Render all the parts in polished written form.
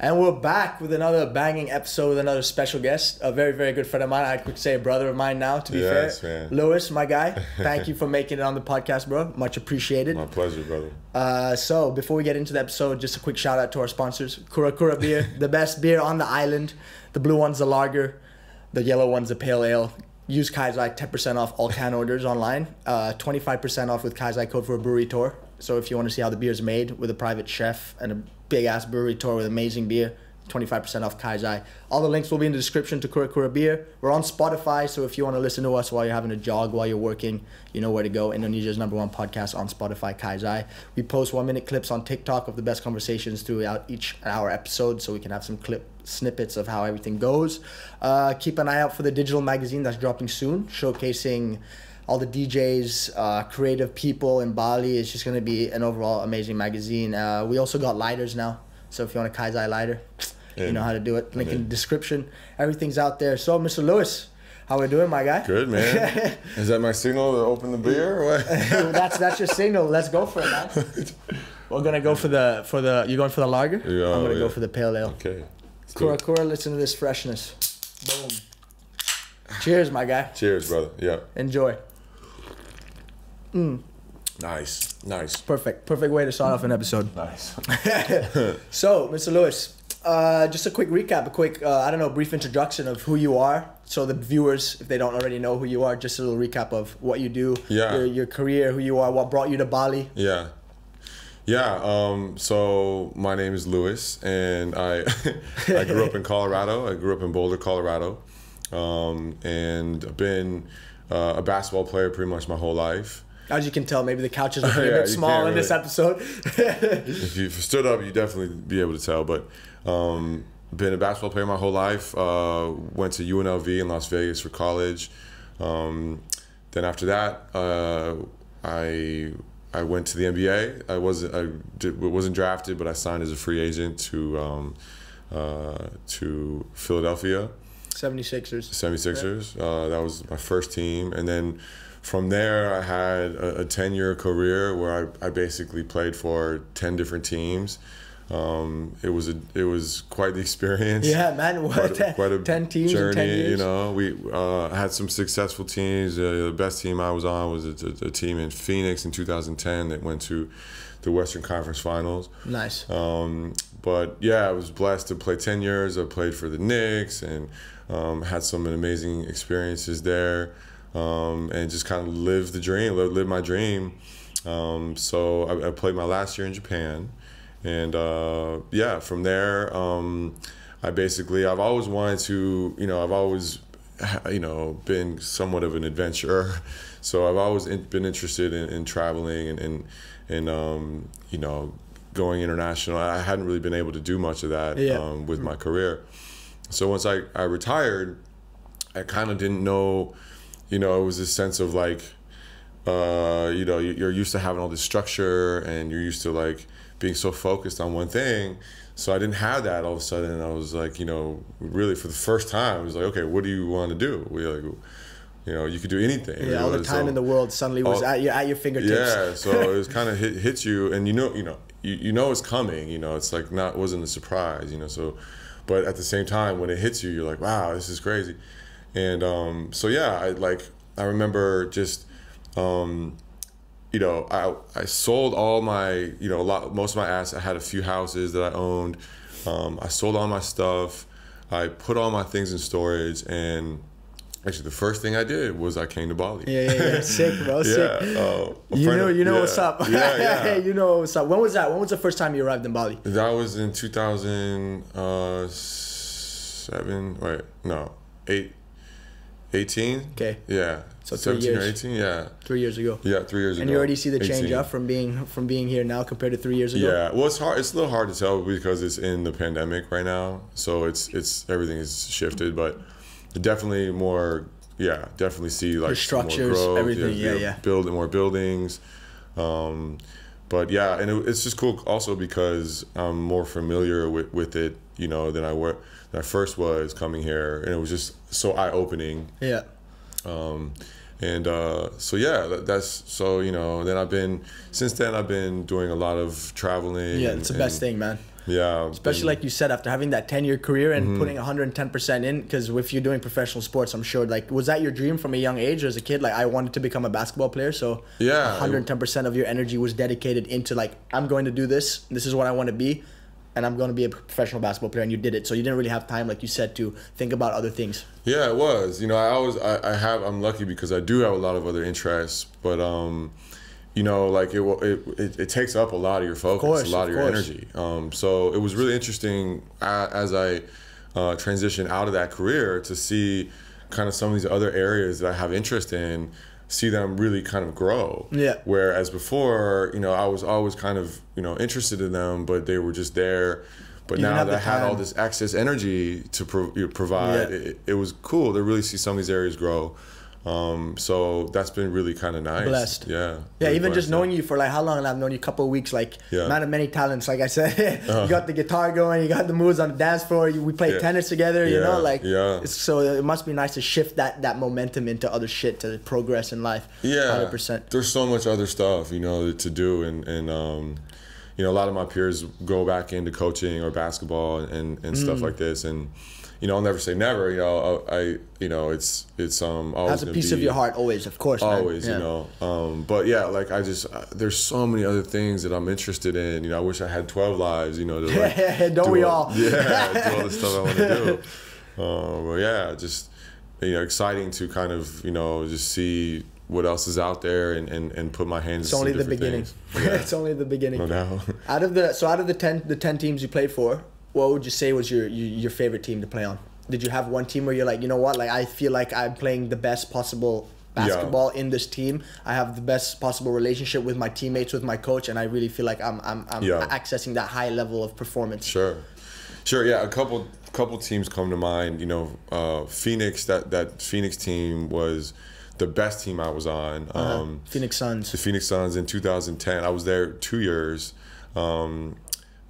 And we're back with another banging episode with another special guest, a very, very good friend of mine. I could say a brother of mine now, to be fair. Man. Lewis, my guy, thank you for making it on the podcast, bro. Much appreciated. My pleasure, brother. So before we get into the episode, just a quick shout out to our sponsors. Kura beer, the best beer on the island. The blue one's the lager, the yellow one's the pale ale. Use Kaizai, 10% off all can orders online. 25% off with Kaizai code for a brewery tour. So if you want to see how the beer is made with a private chef and a big-ass brewery tour with amazing beer, 25% off Kaizai. All the links will be in the description to Kura beer. We're on Spotify, so if you want to listen to us while you're having a jog, while you're working, you know where to go. Indonesia's #1 podcast on Spotify, Kaizai. We post 1-minute clips on TikTok of the best conversations throughout each hour episode, so we can have some clip snippets of how everything goes. Keep an eye out for the digital magazine that's dropping soon, showcasing all the DJs, creative people in Bali. It's just going to be an overall amazing magazine. We also got lighters now. So if you want a Kaizai lighter, you know how to do it. Link in the description. Everything's out there. So, Mr. Lewis, how we doing, my guy? Good, man. Is that my signal to open the beer? Or what? that's your signal. Let's go for it, man. We're going to go for the you going for the lager? Yeah, I'm going to go for the pale ale. Okay. Kura, listen to this freshness. Boom. Cheers, my guy. Cheers, brother. Yeah. Enjoy. Nice. Perfect way to start off an episode. Nice. So, Mr. Lewis, just a quick recap, brief introduction of who you are. So the viewers, if they don't already know who you are, just a little recap of what you do, your career, who you are, what brought you to Bali. Yeah. So my name is Lewis, and I grew up in Colorado. I grew up in Boulder, Colorado, and I've been a basketball player pretty much my whole life. As you can tell, maybe the couches are a bit small in this episode. If you stood up, you'd definitely be able to tell. But been a basketball player my whole life. Went to UNLV in Las Vegas for college. Then after that, I went to the NBA. I wasn't drafted, but I signed as a free agent to Philadelphia. 76ers. That was my first team, and then from there I had a 10-year career where I basically played for 10 different teams. It was quite the experience. Yeah, man. Quite a 10 teams journey, in 10 years. You know, we had some successful teams. The best team I was on was a team in Phoenix in 2010 that went to the Western Conference Finals. Nice. But yeah, I was blessed to play 10 years. I played for the Knicks and had some amazing experiences there, and just kind of lived my dream. So I played my last year in Japan. And from there, I've always wanted to, I've always, been somewhat of an adventurer. So I've always been interested in traveling and going international. I hadn't really been able to do much of that with my career. So once I retired, I kind of didn't know, it was this sense of like, you're used to having all this structure and you're used to like being so focused on one thing. So I didn't have that all of a sudden. I was like, really for the first time, I was like, okay, what do you want to do? You could do anything. Yeah, all the time in the world suddenly was at your fingertips. Yeah, so it was kind of hits you, and you know it's coming. It's like wasn't a surprise. So, but at the same time, when it hits you, you're like, wow, this is crazy. And I remember just. I sold all my, most of my assets. I had a few houses that I owned. I sold all my stuff. I put all my things in storage, and actually the first thing I did was I came to Bali. Yeah. Sick, bro. Yeah. You know what's up. Yeah. You know what's up. When was that? When was the first time you arrived in Bali? That was in 18. Okay. Yeah. So 17 or 18. Yeah. 3 years ago. Yeah, 3 years ago. And you already see the change 18. up from being here now compared to 3 years ago. Yeah. Well, it's hard. It's a little hard to tell because it's in the pandemic right now. So it's everything is shifted, but definitely more. Yeah, definitely see like the structures, more growth, everything. Building more buildings. But yeah, and it's just cool also because I'm more familiar with it, than I first was coming here, and it was just so eye-opening. Yeah. Then since then I've been doing a lot of traveling. Yeah, it's the best thing, man. Yeah. Especially like you said, after having that 10-year career and putting 110% in, because if you're doing professional sports, I'm sure, like, was that your dream from a young age or as a kid? Like, I wanted to become a basketball player, so yeah, 110% of your energy was dedicated into, like, I'm going to do this is what I want to be, and I'm going to be a professional basketball player, and you did it. So you didn't really have time, like you said, to think about other things. Yeah, it was. You know, I'm lucky because I do have a lot of other interests, but you know, like it takes up a lot of your focus, a lot of your energy. So it was really interesting as I transitioned out of that career to see kind of some of these other areas that I have interest in, see them really kind of grow. Yeah. Whereas before, you know, I was always kind of, you know, interested in them, but they were just there. But now that I had all this excess energy to provide, it was cool to really see some of these areas grow. So that's been really kind of nice. Blessed. Yeah. Yeah, really even blessed, just knowing you for like how long, and I've known you a couple of weeks, like man of many talents, like I said. You got the guitar going, you got the moves on the dance floor, we play tennis together, you know, like so it must be nice to shift that momentum into other shit to progress in life. 100%. There's so much other stuff, you know, to do, and you know, a lot of my peers go back into coaching or basketball and stuff like this, and you know, I'll never say never. You know, you know, it's always has a piece of your heart, always, of course. Always, man. You know. But yeah, like there's so many other things that I'm interested in. You know, I wish I had 12 lives. You know, to like don't we all? Yeah, do all the stuff I want to do. But yeah, just you know, exciting to kind of, you know, just see what else is out there and put my hands. It's only the beginning. Yeah. It's only the beginning. No doubt. Out of the 10 teams you played for, what would you say was your favorite team to play on? Did you have one team where you're like, you know what, like I feel like I'm playing the best possible basketball in this team. I have the best possible relationship with my teammates, with my coach, and I really feel like I'm accessing that high level of performance. Sure. Yeah, a couple teams come to mind. You know, Phoenix. That Phoenix team was the best team I was on. Phoenix Suns. The Phoenix Suns in 2010. I was there 2 years.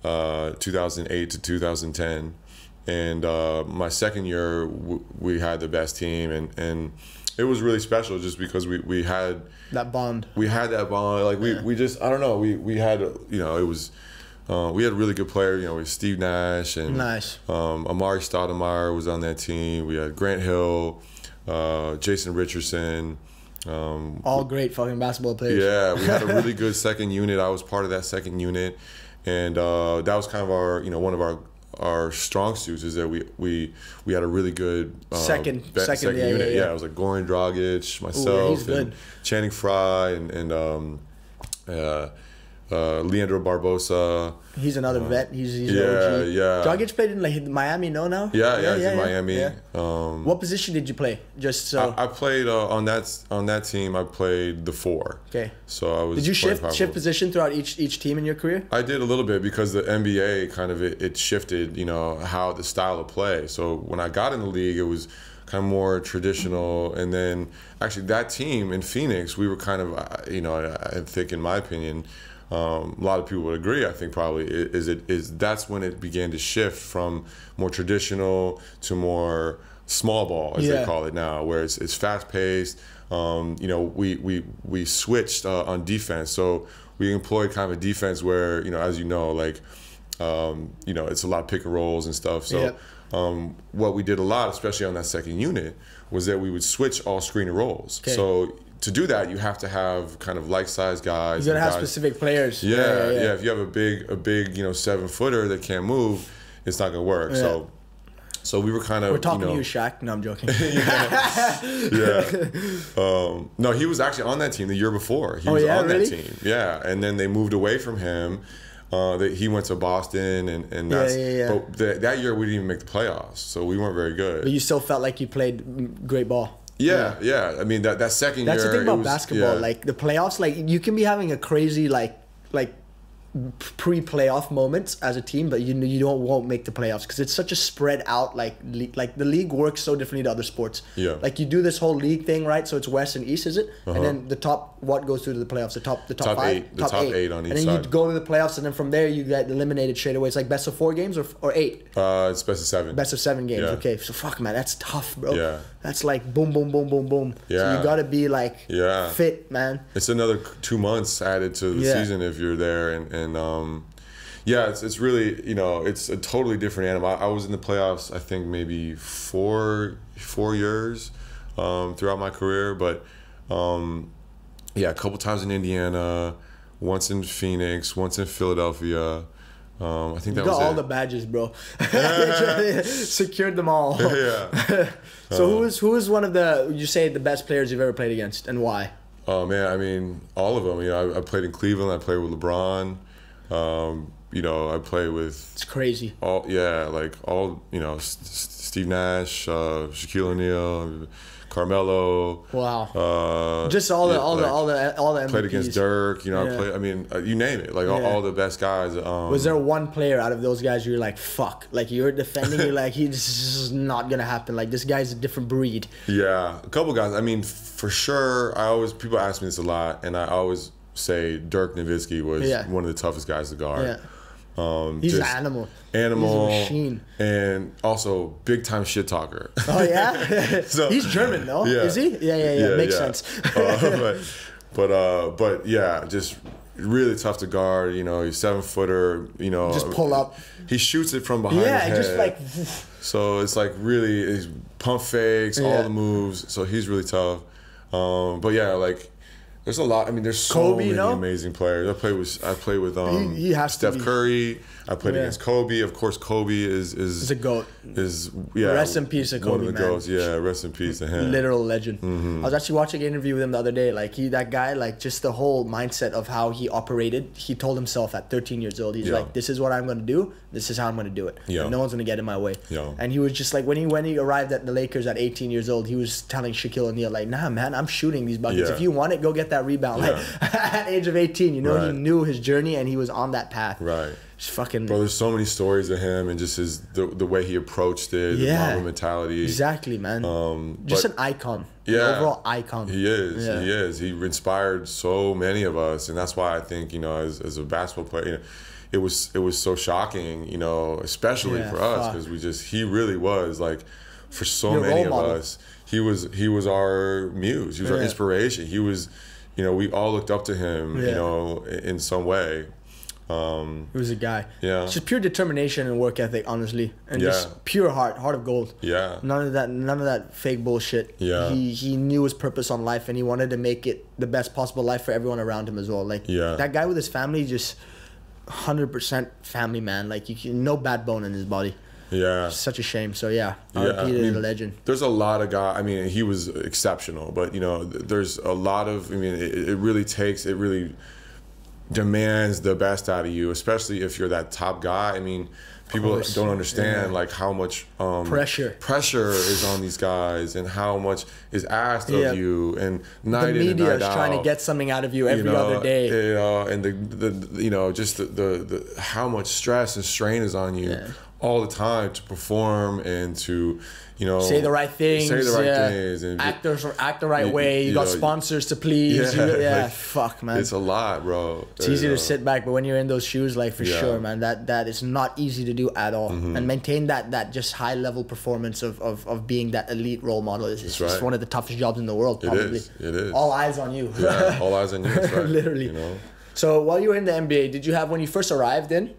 2008 to 2010, and my second year we had the best team, and it was really special just because we had that bond. Like we just, I don't know, we had, you know, it was we had really good players. You know, we had Steve Nash and Amari Stoudemire was on that team. We had Grant Hill, Jason Richardson. All great fucking basketball players. Yeah, we had a really good second unit. I was part of that second unit. And that was kind of our, you know, one of our strong suits is that we had a really good second unit. Yeah, it was like Goran Dragic, myself, and Channing Frye, and Leandro Barbosa. He's another vet. He's an OG. Yeah. Dragic played in like Miami, now? Yeah, he's in Miami. Yeah. What position did you play? Just so I played on that team. I played the 4. Okay. So I was. Did you shift position throughout each team in your career? I did a little bit because the NBA kind of it shifted, you know, how the style of play. So when I got in the league, it was kind of more traditional, and then actually that team in Phoenix, we were kind of, you know, I think in my opinion. A lot of people would agree. I think probably that's when it began to shift from more traditional to more small ball, as they call it now, where it's fast paced. You know, we switched on defense, so we employed kind of a defense where, you know, as you know, like you know, it's a lot of pick and rolls and stuff. So what we did a lot, especially on that second unit, was that we would switch all screen and rolls. Okay. So to do that, you have to have kind of like-sized guys. You gotta have specific players. Yeah. If you have a big, you know, 7-footer that can't move, it's not gonna work. Yeah. So we were kind of. We're talking to you, Shaq. No, I'm joking. No, he was actually on that team the year before. He was on that team. Yeah, and then they moved away from him. He went to Boston, and that's. But that year we didn't even make the playoffs, so we weren't very good. But you still felt like you played great ball. Yeah. I mean, that second year. That's the thing about basketball. Like the playoffs, like you can be having a crazy like pre-playoff moments as a team, but you won't make the playoffs because it's such a spread out like the league works so differently to other sports. Yeah. Like you do this whole league thing, right? So it's West and East, is it? And then the top goes through to the playoffs? The top 5? The top eight on each side. And then you go to the playoffs, and then from there you get eliminated straight away. It's like best of 4 games or 8? It's best of 7. Best of 7 games. Yeah. Okay. So fuck, man, that's tough, bro. Yeah. That's like boom, boom, boom, boom, boom. Yeah. So you gotta be like fit, man. It's another 2 months added to the season if you're there, and Yeah, it's really, you know, it's a totally different animal. I was in the playoffs, I think maybe four years throughout my career, but yeah, a couple times in Indiana, once in Phoenix, once in Philadelphia. I think that was got all it. the badges, bro. Secured them all. Yeah. So who is one of you say the best players you've ever played against, and why? Oh man, I mean, all of them. You know, I played in Cleveland. I played with LeBron. You know, I play with. It's crazy. All you know, Steve Nash, Shaquille O'Neal, Carmelo. Wow. Just all the MVPs. Played against Dirk. You know, Yeah. I played. I mean, you name it. Like all the best guys. Was there one player out of those guys you're like, fuck, like you're defending, you're like, this is not gonna happen. Like this guy's a different breed. Yeah, a couple guys. I mean, for sure. People ask me this a lot, and I always say Dirk Nowitzki was one of the toughest guys to guard. Yeah. He's an animal. He's a machine. And also big time shit talker. Oh yeah, So, he's German though. Yeah. Is he? Yeah. Makes sense. But yeah, just really tough to guard. You know, he's 7-footer. You know, Just pull up. He shoots it from behind. Yeah, his just head. like. So it's like really, he's pump fakes, all Yeah. the moves. So he's really tough. But yeah, like. There's a lot. I mean, there's so Kobe, many no? amazing players. I played with he has to Steph be. Curry. I played against Kobe. Of course, Kobe is He's a goat. Rest in peace to Kobe, one of the man. goats. Yeah, rest in peace to him. Literal legend. Mm-hmm. I was actually watching an interview with him the other day. Like that guy, like just the whole mindset of how he operated. He told himself at 13 years old, he's like, "This is what I'm gonna do. This is how I'm gonna do it. Yeah. And no one's gonna get in my way." Yeah. And he was just like, when he arrived at the Lakers at 18 years old, he was telling Shaquille O'Neal like, "Nah, man, I'm shooting these buckets. Yeah. If you want it, go get that rebound." Yeah. Like at the age of 18, you know, he Right. knew his journey and he was on that path. Right. Just fucking. Bro, there's so many stories of him and just the way he approached it, the Yeah. Mamba mentality. Exactly, man. Just an icon. Yeah. An overall icon. He is. Yeah. He is. He inspired so many of us, and that's why I think, you know, as a basketball player, you know, it was so shocking, you know, especially Yeah, for us, fuck. because he really was like, for so Your many role of model. us, he was our muse. He was our Yeah. inspiration. He was, you know, we all looked up to him, Yeah. you know, in some way. He was a guy. Yeah. It's just pure determination and work ethic, honestly, and Yeah. just pure heart of gold. Yeah. None of that fake bullshit. Yeah. He knew his purpose on life, and he wanted to make it the best possible life for everyone around him as well. Like Yeah. that guy with his family, just 100% family man. Like no bad bone in his body. Yeah. Such a shame. So yeah, Yeah, R.I.P. I to mean, the legend. There's a lot of guys. I mean, he was exceptional, but you know, there's a lot of. I mean, it really demands the best out of you, especially if you're that top guy. I mean, people don't understand like how much pressure is on these guys and how much is asked of you, and night The in and media night is trying to out. get something out of you every You know, other day. you know, and the you know, just the how much stress and strain is on you all the time to perform and to, you know, Say the right things. and act the right way. You got know, sponsors to please. like, Fuck, man. it's a lot, bro. It's easy to sit back, but when you're in those shoes, like for sure, man, that is not easy to do at all. Mm-hmm. And maintain that just high level performance of being that elite role model is just right. one of the toughest jobs in the world. Probably. It is. All eyes on you. Yeah, all eyes on you. That's right. Literally. You know? So while you were in the NBA, did you have, when you first arrived in,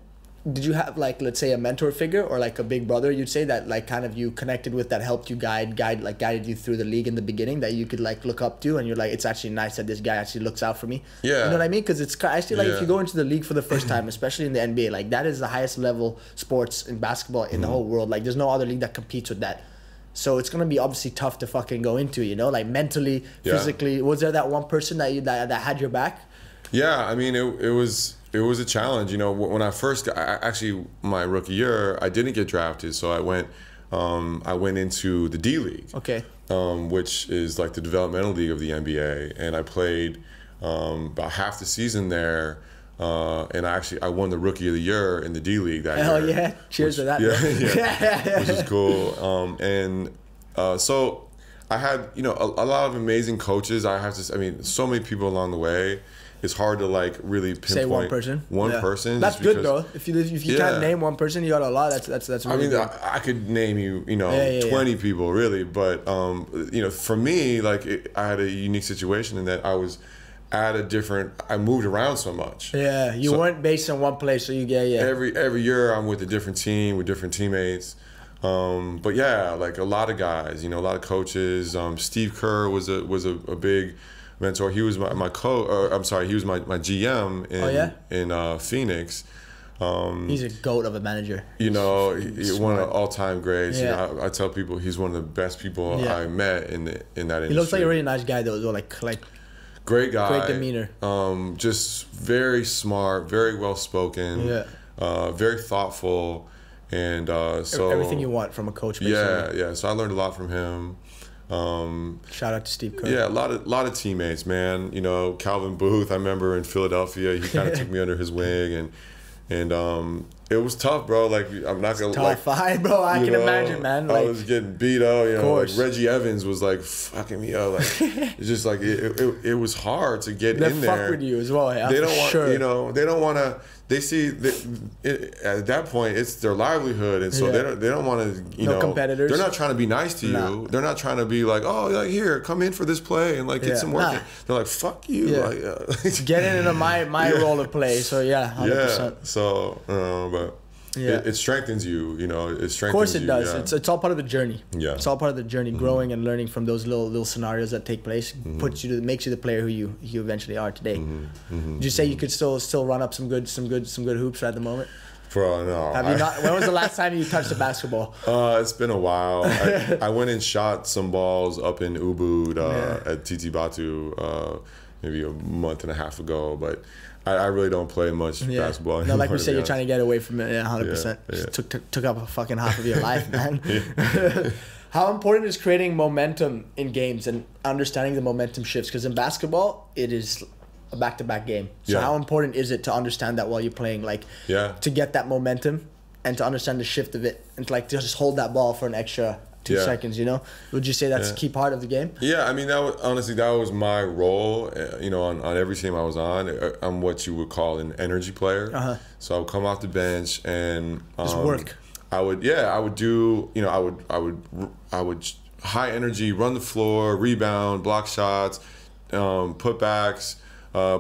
did you have like, let's say, a mentor figure or like a big brother, you'd say, that like kind of you connected with, that helped you guided you through the league in the beginning, that you could like look up to, and you're like, it's actually nice that this guy actually looks out for me? Yeah. You know what I mean? Because I feel like if Yeah. you go into the league for the first time, especially in the NBA, like that is the highest level sports in basketball in the whole world. Like there's no other league that competes with that. So it's gonna be obviously tough to fucking go into, you know, like mentally, physically. Was there that one person that had your back? Yeah, I mean, it was a challenge. You know, when I first actually my rookie year, I didn't get drafted, so I went into the DLeague. Okay. Which is like the developmental league of the NBA, and I played about half the season there. And I won the rookie of the year in the DLeague that year. Hell yeah! Cheers to that. Yeah, which is cool. So I had, you know, a lot of amazing coaches. I mean, so many people along the way. It's hard to like really pinpoint Say one person. One person. That's just good because, though. If you can't name one person, you got a lot. That's really I mean, good. I could name you, you know, 20 people really, but you know, for me, like I had a unique situation in that I was I moved around so much. Yeah, you weren't based in one place, so you get Every year I'm with a different team with different teammates. But yeah, like a lot of guys, you know, a lot of coaches. Steve Kerr was a big mentor. He was my he was my GM in Phoenix. He's a goat of a manager. You know, he's one of the all-time greats. Yeah. You know, I tell people he's one of the best people I met in that industry. He looks like a really nice guy though, like great guy. Great demeanor. Just very smart, very well spoken. Yeah. Very thoughtful, and so everything you want from a coach. Basically. Yeah. So I learned a lot from him. Shout out to Steve Kerr. Yeah, a lot of teammates, man. You know, Calvin Booth. I remember in Philadelphia, he kind of took me under his wing, and it was tough, bro. Like I'm not gonna tough fight, bro. I can imagine, man. I was getting beat up. You know, like Reggie Evans was like fucking me up. Like it's just like it was hard to get in there. Fuck with you as well. Yeah, they don't want you know. They don't want to. They see at that point it's their livelihood, and so they don't want to. You know, competitors. They're not trying to be nice to you. They're not trying to be like, oh, like here, come in for this play and like get some work. They're like, fuck you. Yeah. Like, get into my role of play. So 100%. Yeah. So, but. Yeah. It strengthens you, you know. It strengthens you. Of course it does. Yeah. It's all part of the journey. Yeah. It's all part of the journey, growing and learning from those little scenarios that take place. Makes you the player who you eventually are today. Did you say you could still run up some good hoops at the moment? Bro, no. Have you not? When was the last time you touched a basketball? It's been a while. I went and shot some balls up in Ubud at TT Batu maybe a month and a half ago, but I really don't play much basketball anymore. No, like we said, you're trying to get away from it. Yeah, 100%. Yeah. Took up a fucking half of your life, man. How important is creating momentum in games and understanding the momentum shifts? Because in basketball, it is a back-to-back game. So how important is it to understand that while you're playing, like to get that momentum and to understand the shift of it and to like just hold that ball for an extra 2 seconds, you know? Would you say that's a key part of the game? Yeah, I mean, honestly, that was my role, you know, on every team I was on. I'm what you would call an energy player. So I would come off the bench and just work. I would do, you know, I would high energy, run the floor, rebound, block shots, putbacks,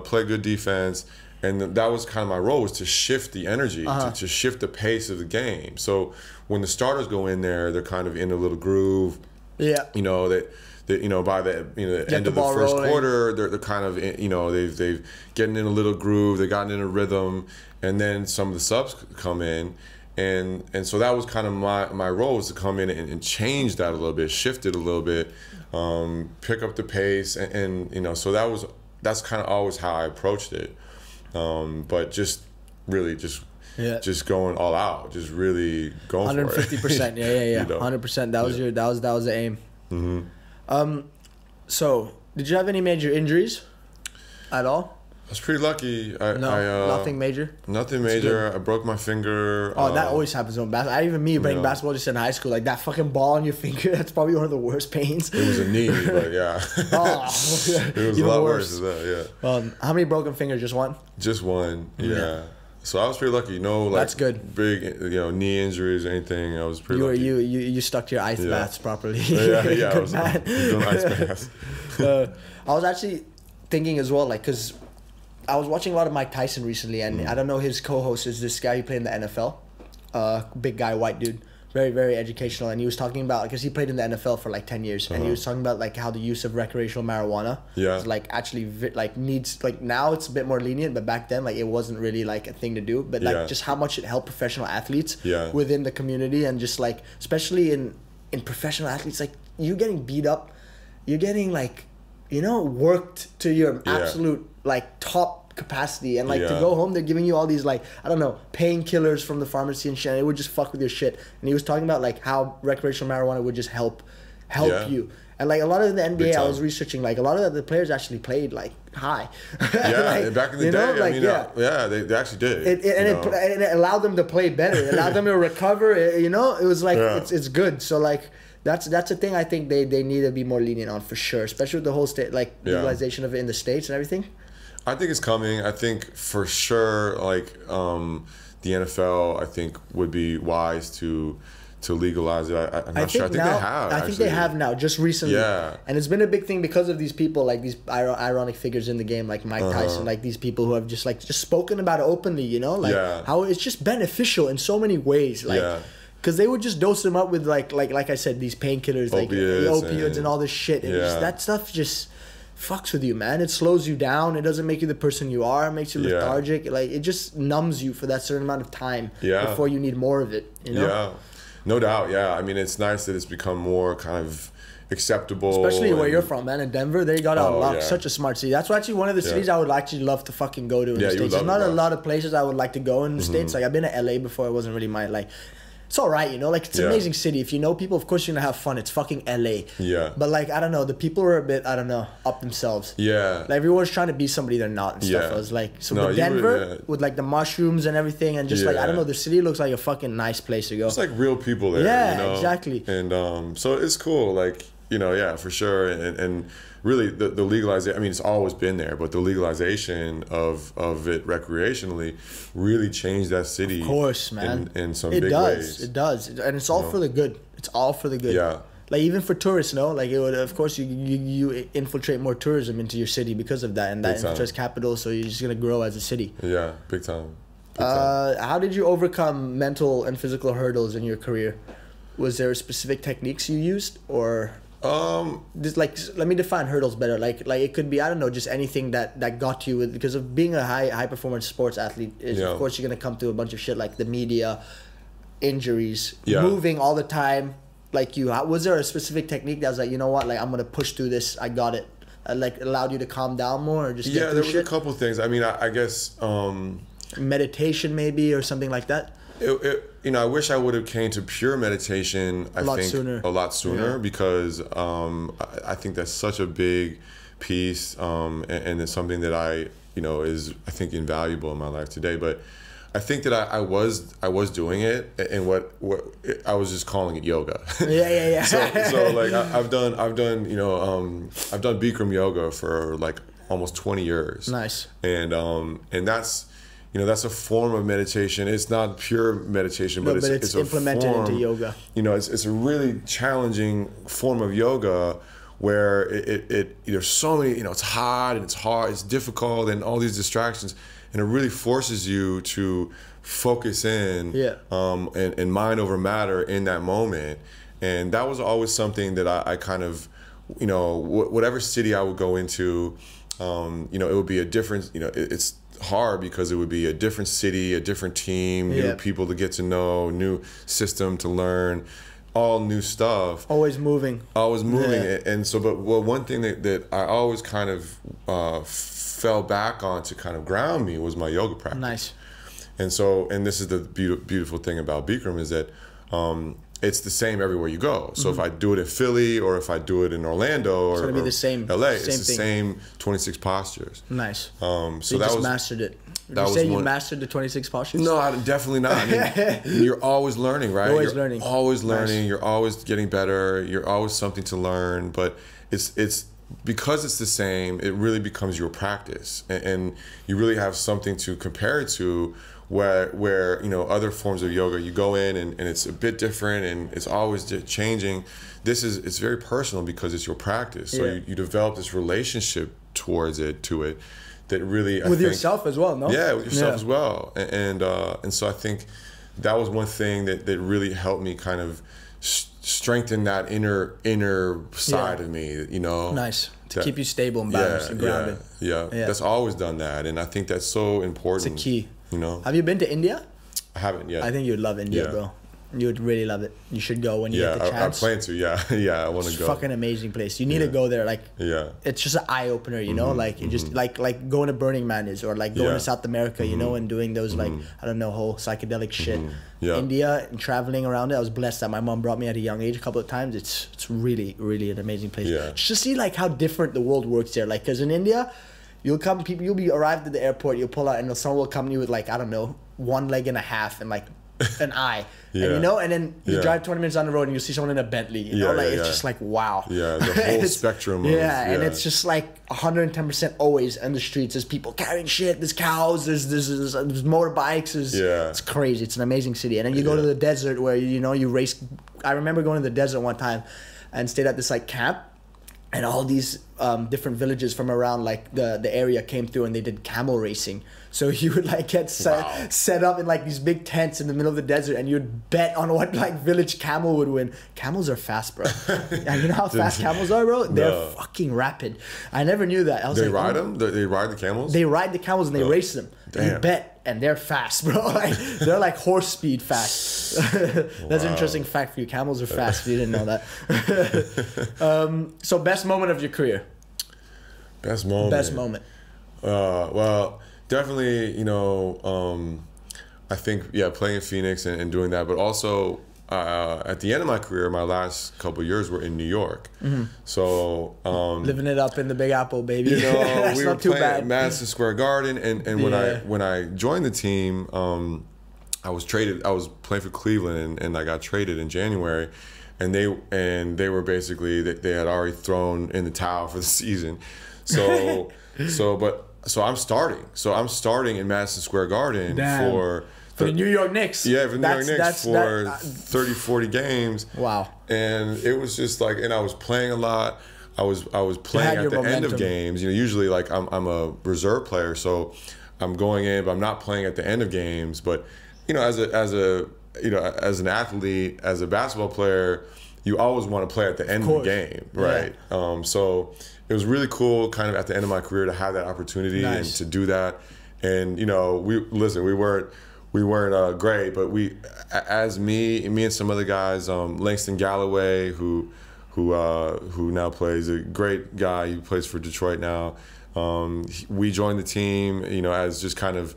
play good defense. And that was kind of my role, was to shift the energy, to shift the pace of the game. So when the starters go in there, they're kind of in a little groove. Yeah. You know, that you know, by the end of the first quarter, they're kind of, you know, they've getting in a little groove, they've gotten in a rhythm, and then some of the subs come in. And so that was kind of my role, was to come in and change that a little bit, shift it a little bit, pick up the pace, and you know, so that's kind of always how I approached it. But just really just going all out, just really going 150%. Yeah. You know? 100%. That was the aim. So did you have any major injuries at all? I was pretty lucky. Nothing major. Nothing major. I broke my finger. Oh, that always happens on basketball. Even me playing basketball just in high school, like that fucking ball on your finger. That's probably one of the worst pains. It was a knee, but yeah. It was a lot worse than that. Yeah. How many broken fingers? Just one. Just one. Yeah. So I was pretty lucky. No, like that's good. Big, you know, knee injuries or anything. I was pretty lucky. You stuck to your ice baths properly. Yeah. I was doing ice baths. I was actually thinking as well, like, because I was watching a lot of Mike Tyson recently, and I don't know, his co-host is this guy who played in the NFL, big guy, white dude, very, very educational, and he was talking about, because he played in the NFL for like 10 years, and he was talking about like how the use of recreational marijuana is like actually like needs, like now it's a bit more lenient, but back then like it wasn't really like a thing to do, but like just how much it helped professional athletes within the community, and just like, especially in professional athletes, like you getting beat up, you're getting like, you know, worked to your absolute like top capacity, and like to go home, they're giving you all these like, I don't know, painkillers from the pharmacy and shit, and it would just fuck with your shit. And he was talking about like how recreational marijuana would just help you. And like a lot of the NBA, I was researching, like a lot of the players actually played like high. Like, back in the day, like, I mean, they actually did. It allowed them to play better. It allowed them to recover. You know, it was like it's good. So like. That's a thing I think they need to be more lenient on, for sure, especially with the whole state, like legalization of it in the States and everything. I think it's coming. I think for sure, like the NFL, I think would be wise to to legalize it. I'm not sure. I think now, they have. I think they have now, just recently. Yeah. And it's been a big thing because of these people, like these ironic figures in the game, like Mike Tyson, like these people who have just spoken about it openly, you know, like how it's just beneficial in so many ways, like. Because they would just dose them up with like I said, these painkillers, like opioids and all this shit, and just, that stuff just fucks with you, man. It slows you down. It doesn't make you the person you are. It makes you lethargic. Like it just numbs you for that certain amount of time before you need more of it. You know? Yeah, no doubt. Yeah, I mean, it's nice that it's become more kind of acceptable. Especially where you're from, man. In Denver, they got such a smart city. That's actually one of the cities I would actually love to fucking go to in the States. There's not a lot of places I would like to go in the States. Like I've been to LA before. It wasn't really my like. It's all right, you know, like it's an amazing city. If you know people, of course you're gonna have fun. It's fucking LA. Yeah. But like I don't know, the people are a bit up themselves. Yeah. Like everyone's trying to be somebody they're not and stuff. I was like, with Denver, with like the mushrooms and everything, and just like I don't know, the city looks like a fucking nice place to go. It's like real people there. Yeah, you know? Exactly. And so it's cool, like for sure, and really the legalization. I mean, it's always been there, but the legalization of it recreationally really changed that city. Of course, man. In some big ways. It does, and it's all for the good. It's all for the good. Yeah. Like even for tourists, no, like it would. Of course, you infiltrate more tourism into your city because of that, and that infiltrates capital. So you're just gonna grow as a city. Yeah, big time. How did you overcome mental and physical hurdles in your career? Was there specific techniques you used, or? Just like, let me define hurdles better. Like it could be, I don't know, just anything that got you with, because of being a high performance sports athlete is of course you're gonna come through a bunch of shit like the media, injuries, moving all the time. Like was there a specific technique that was like, you know what, like I'm gonna push through this, I got it, like allowed you to calm down more, or just get through there was shit? a couple things. I mean, I guess meditation maybe, or something like that. I wish I would have came to pure meditation. A lot sooner because I think that's such a big piece, and it's something that is I think invaluable in my life today. But I think that I was doing it, and what I was just calling it yoga. Yeah. so like I've done Bikram yoga for like almost 20 years. Nice. And that's. That's a form of meditation. It's not pure meditation, but it's implemented into yoga. It's a really challenging form of yoga where there's so many, it's hot and it's hard, it's difficult, and all these distractions, and it really forces you to focus in and mind over matter in that moment. And that was always something that I kind of, whatever city I would go into, it would be a different, it's hard because it would be a different city, a different team, new people to get to know, new system to learn, all new stuff. Always moving. And so, but one thing that I always kind of fell back on to kind of ground me was my yoga practice. Nice. And so, and this is the beautiful thing about Bikram is that it's the same everywhere you go. So if I do it in Philly or if I do it in Orlando or, be the same, LA, it's the same 26 postures. Nice. So you that just mastered it. Did you say you mastered the 26 postures? No, definitely not. I mean, you're always learning, right? You're always learning. Nice. You're always getting better. You're always something to learn. But it's because it's the same, it really becomes your practice. And you really have something to compare it to. Where other forms of yoga you go in and it's a bit different and it's always changing. It's very personal because it's your practice. So you develop this relationship towards it that really with yourself as well. No, with yourself as well. And so I think that was one thing that really helped me kind of strengthen that inner side of me. Nice. To keep you stable and balanced and grounded. Yeah, that's always done that, and I think that's so important. It's a key. Have you been to India? I haven't yet. I think you'd love India, bro. You would really love it. You should go when you get the chance. I plan to. I want to go. Fucking amazing place. You need to go there. Like, it's just an eye opener. Like you just like going to Burning Man is, or like going to South America. And doing those like I don't know whole psychedelic shit. India and traveling around it. I was blessed that my mom brought me at a young age a couple of times. It's really really an amazing place. Just to see like how different the world works there. Like, because in India, you'll be arrived at the airport, you'll pull out, and someone will come to you with like, I don't know, one leg and a half and like an eye. Yeah. And, you know, and then you Yeah. drive 20 minutes on the road and you see someone in a Bentley, you know, Yeah, like yeah, it's yeah. just like, wow. Yeah, the whole spectrum of, and it's just like 110% always in the streets. There's people carrying shit, there's cows, there's motorbikes, it's crazy. It's an amazing city. And then you go to the desert where, you know, you race. I remember going to the desert one time and stayed at this like camp, and all these different villages from around like the area came through and they did camel racing. So you would like get set up in like these big tents in the middle of the desert, and you'd bet on what like village camel would win. Camels are fast, bro. And you know how fast camels are, bro? They're fucking rapid. I never knew that. I was they like, ride them? They ride the camels? They ride the camels and they race them. Damn. You bet, and they're fast, bro. Like, they're like horse speed fast. That's an interesting fact for you. Camels are fast if you didn't know that. So best moment of your career? Best moment? Best moment. Well, definitely, you know, I think, playing in Phoenix and doing that, but also at the end of my career, my last couple of years were in New York. So living it up in the Big Apple, baby. You know, That's we were not too playing bad. at Madison Square Garden, and when I joined the team, I was traded. I was playing for Cleveland, and I got traded in January, and they were basically they had already thrown in the towel for the season. So I'm starting. So I'm starting in Madison Square Garden for the New York Knicks. Yeah, for the New York Knicks for 30, 40 games. Wow. And it was just like, and I was playing a lot. I was playing at the end of games. You know, usually like I'm a reserve player, so I'm going in, but I'm not playing at the end of games. But you know, as an athlete, as a basketball player, you always want to play at the end of the game, right? Yeah. So it was really cool, kind of at the end of my career, to have that opportunity and to do that. And you know, we weren't great, but me and some other guys, Langston Galloway, who now plays, a great guy. He plays for Detroit now. We joined the team, you know, as just kind of,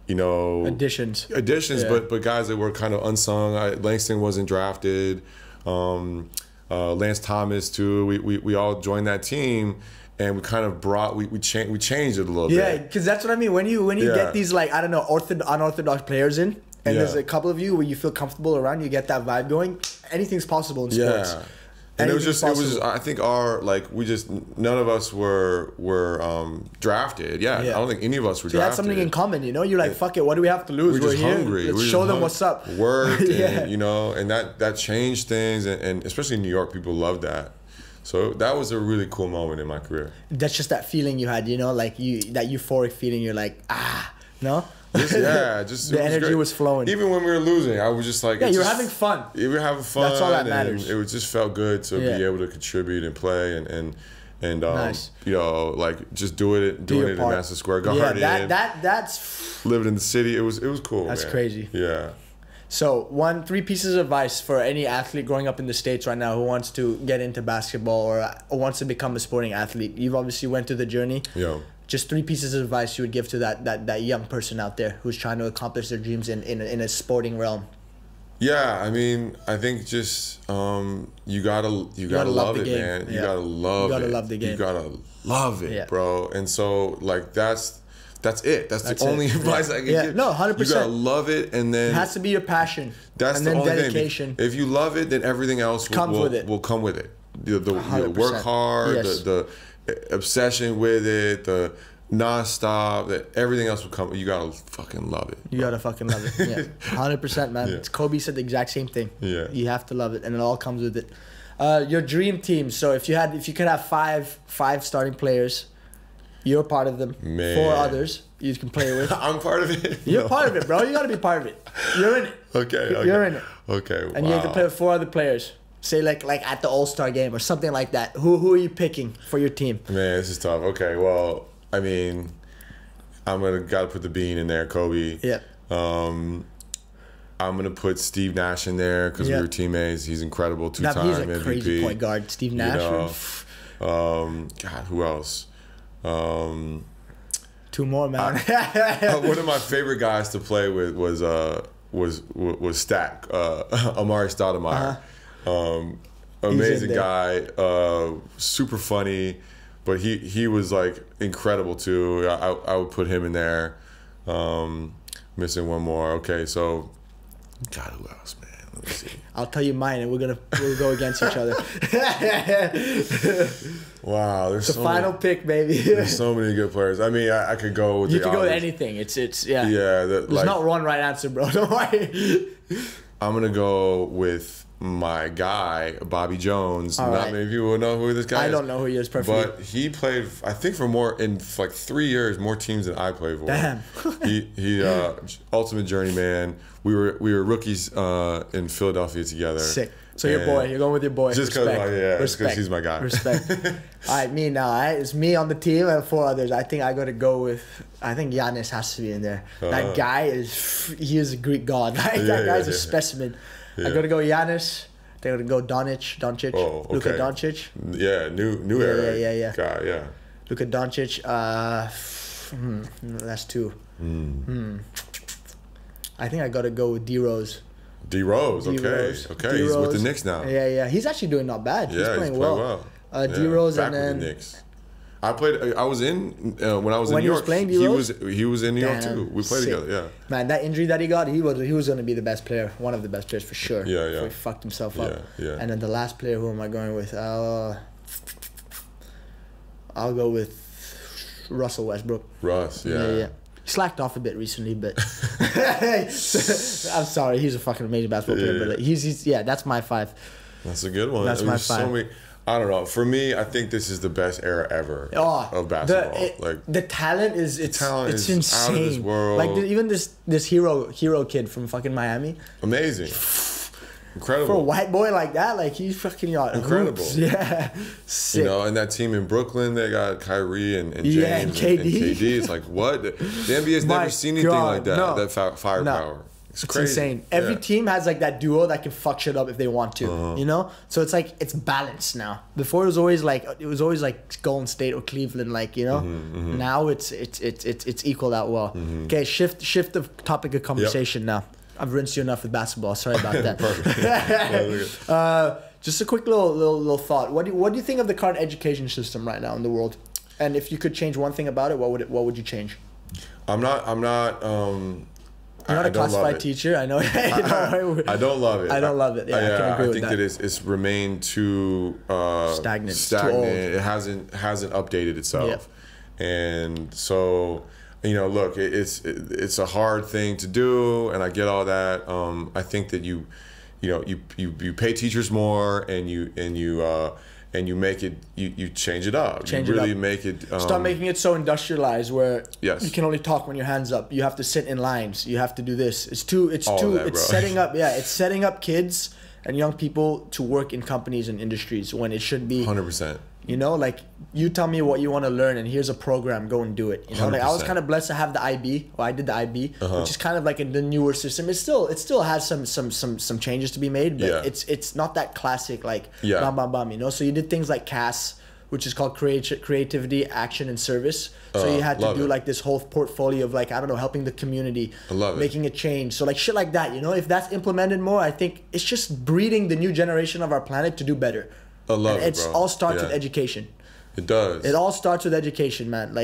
you know, additions, but guys that were kind of unsung. Langston wasn't drafted. Lance Thomas too. We all joined that team, and we kind of we changed it a little bit. Yeah, because that's what I mean. When you get these, like, I don't know, unorthodox players in, and there's a couple of you where you feel comfortable around, you get that vibe going. Anything's possible in sports. Yeah. And it was just I think none of us were drafted. Yeah, I don't think any of us were drafted. You had something in common, you know. You're like, fuck it, what do we have to lose? We're just hungry. Let's show them what's up. Worked, and, you know, and that changed things, and especially in New York, people loved that. So that was a really cool moment in my career. That's just that feeling you had, you know, like that euphoric feeling. You're like, no. The energy was flowing. Even when we were losing, I was just like, you were having fun. We were having fun. That's all that matters. It just felt good to be able to contribute and play and nice. You know, like just doing it in Madison Square Garden. Yeah, that's living in the city. It was cool. That's man. crazy. Yeah. So, 3 pieces of advice for any athlete growing up in the States right now who wants to get into basketball or wants to become a sporting athlete. You've obviously went through the journey. Yeah. Just 3 pieces of advice you would give to that young person out there who's trying to accomplish their dreams in a sporting realm. Yeah, I mean, I think just you gotta love it, man. You gotta love the game. You gotta love it, bro. And so like that's it. That's the only advice I can give. No, 100%. You gotta love it, and then it has to be your passion. That's the only dedication. Thing. If you love it, then everything else will come with it. The work hard, the obsession with it, the nonstop, that everything else will come. You gotta fucking love it. You gotta fucking love it. Yeah, 100%, man. Yeah. Kobe said the exact same thing. Yeah, you have to love it, and it all comes with it. Your dream team. So if you could have five starting players, you're part of them. Man. 4 others you can play with. I'm part of it. You're part of it, bro. You gotta be part of it. You're in it. Okay. You're in it. Okay. And you have to play with 4 other players. Say like at the All-Star game or something like that. Who are you picking for your team? Man, this is tough. Okay, well, I mean, gotta put the bean in there, Kobe. Yeah. I'm gonna put Steve Nash in there because we were teammates. He's incredible, 2-time He's a MVP. crazy point guard, Steve Nash. You know, God, who else? 2 more, man. One of my favorite guys to play with was Stack, Amari Stoudemire. Amazing guy, super funny, but he was like incredible too. I would put him in there. Missing one more. Okay, so God, who else, man? Let me see. I'll tell you mine, and we'll go against each other. Wow, there's the so final many, pick, baby. there's so many good players. I mean, I could go with You the can go with obvious. anything. It's yeah. Yeah, There's not one right answer, bro. Don't worry. I'm gonna go with my guy, Bobby Jones. All Not right. many people know who this guy is. I don't know who he is perfectly. But he played, I think, for like 3 years, more teams than I played for. Damn. he ultimate journeyman. We were rookies in Philadelphia together. Sick. So your boy, you're going with your boy. Just because he's my guy. Respect. All right, me now. All right? It's me on the team and 4 others. I think I got to go with. I think Giannis has to be in there. That guy he is a Greek god. That guy's a specimen. Yeah. I got to go Giannis. They're gonna go Doncic. Oh, okay. Luka Doncic. Yeah, new era. Yeah. Guy, yeah. Luka Doncic. That's 2. I think I got to go with D Rose. D Rose, okay. He's with the Knicks now. Yeah. He's actually doing not bad. He's playing well. D Yeah, Rose back and then with the Knicks. I was in when I was in When New he was York. playing D-Rose? He was in New York Damn, too. We played sick. together. Yeah. Man, that injury that he got, he was going to be the best player, one of the best players for sure. Yeah. Before he fucked himself up. Yeah. And then the last player, who am I going with? I'll go with Russell Westbrook. Russ, yeah. He slacked off a bit recently, but I'm sorry, he's a fucking amazing basketball player. But he's that's my 5. That's a good one. That's my 5. I don't know. For me, I think this is the best era ever of basketball. The talent is talent it's is insane. out of this world. Like even this hero kid from fucking Miami. Amazing. Incredible. For a white boy like that, like he's fucking incredible. Hoops. Yeah, sick. And that team in Brooklyn, they got Kyrie and James and KD. And KD. It's like, what? The NBA's never seen anything like that. No. That firepower. No. It's It's crazy. insane. Every team has like that duo that can fuck shit up if they want to, So it's like it's balanced now. Before it was always like Golden State or Cleveland, Now it's equaled out well. Okay, shift the topic of conversation now. I've rinsed you enough with basketball. Sorry about that. Perfect. Just a quick little thought. What do you think of the current education system right now in the world? And if you could change one thing about it, what would you change? I'm not. You're not a classified teacher. I know. I don't love it. I don't love it. Yeah, I can agree with that. I think that it's remained too stagnant. Stagnant. Too old. It hasn't updated itself, and so look, it's a hard thing to do, and I get all that. I think that you pay teachers more, and you make it, you change it up. Make it. Start making it so industrialized where Yes. you can only talk when your hands up. You have to sit in lines. You have to do this. It's setting up kids and young people to work in companies and industries when it should be 100%. Like you tell me what you want to learn and here's a program, go and do it. Like I was 100%. kind of blessed to have the IB. Well, I did the IB, which is kind of like the newer system. It still has some changes to be made, but it's not that classic bam bam bam. So you did things like CAS, which is called creativity, action, and service. So you had to do like this whole portfolio of helping the community, making a change. So shit like that, If that's implemented more, I think it's just breeding the new generation of our planet to do better. I love it, It bro. all starts with education. It does. It all starts with education, man.